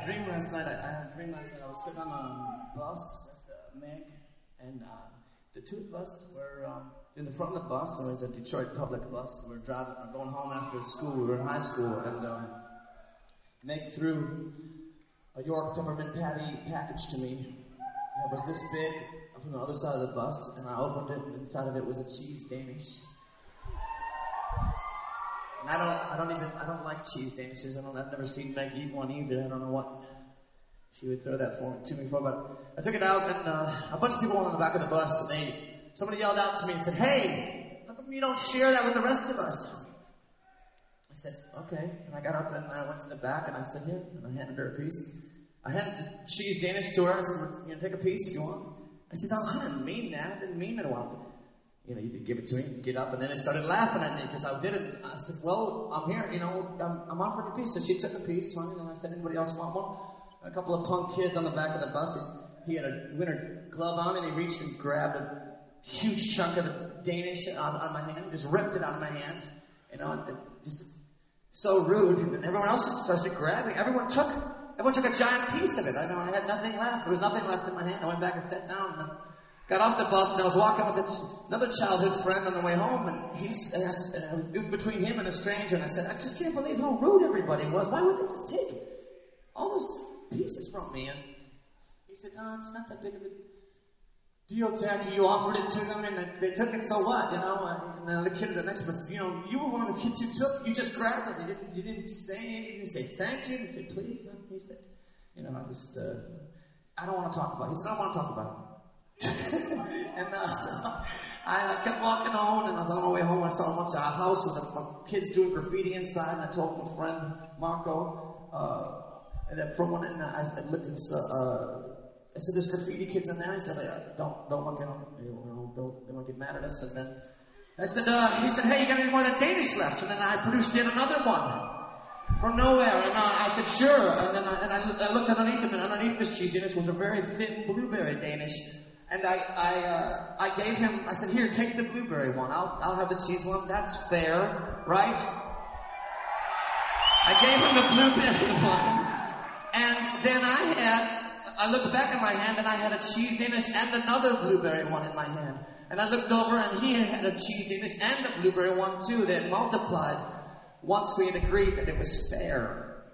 dream last night. I had a dream last night. I was sitting on a bus with Meg, and the two of us were in the front of the bus. It was a Detroit public bus. We were going home after school. We were in high school, and Meg threw a York peppermint patty package to me. It was this big from the other side of the bus, and I opened it, and inside of it was a cheese Danish. And I don't like cheese Danishes. I've never seen Meg eat one either. I don't know what she would throw that to me for, but I took it out, and a bunch of people were on the back of the bus, and somebody yelled out to me and said, "Hey, how come you don't share that with the rest of us?" I said, "Okay." And I got up and I went to the back, and I said, "Here," and I handed her a piece. I handed the cheese Danish to her. I said, "Take a piece if you want." I said, "No, I didn't mean that. I didn't mean that I wanted to." You could give it to me, get up, and then it started laughing at me because I did it. I said, "Well, I'm here, I'm offering a piece." So she took a piece, fine, and I said, "Anybody else want one?" A couple of punk kids on the back of the bus, he had a winter glove on, and he reached and grabbed a huge chunk of the Danish on my hand, just ripped it out of my hand, just so rude. And everyone else started grabbing. Everyone took a giant piece of it. I had nothing left. There was nothing left in my hand. I went back and sat down, and got off the bus, and I was walking with another childhood friend on the way home, and in between him and a stranger, and I said, "I just can't believe how rude everybody was. Why would they just take all those pieces from me?" And he said, "No, it's not that big of a deal, Jackie. You offered it to them, and they took it, so what, And then the kid at the next bus said, "You were one of the kids who took, you just grabbed it. You didn't say anything, you didn't say thank you, you didn't say please, nothing." He said, "I don't want to talk about it." He said, "I don't want to talk about it." And so I kept walking home, and I was on my way home. I saw a bunch of a house with kids doing graffiti inside, and I told my friend Marco, and then from one end I looked and I said, "There's graffiti kids in there." I said, "Don't look at them. They might get mad at us." And then I said, he said, "Hey, you got any more of that Danish left?" And then I produced yet another one from nowhere, and I said, "Sure." And then I looked underneath him, and underneath this cheese Danish was a very thin blueberry Danish. And I gave him, I said, "Here, take the blueberry one. I'll have the cheese one. That's fair, right?" I gave him the blueberry one. And then I looked back in my hand, and I had a cheese Danish and another blueberry one in my hand. And I looked over, and he had a cheese Danish and a blueberry one too. They had multiplied once we had agreed that it was fair.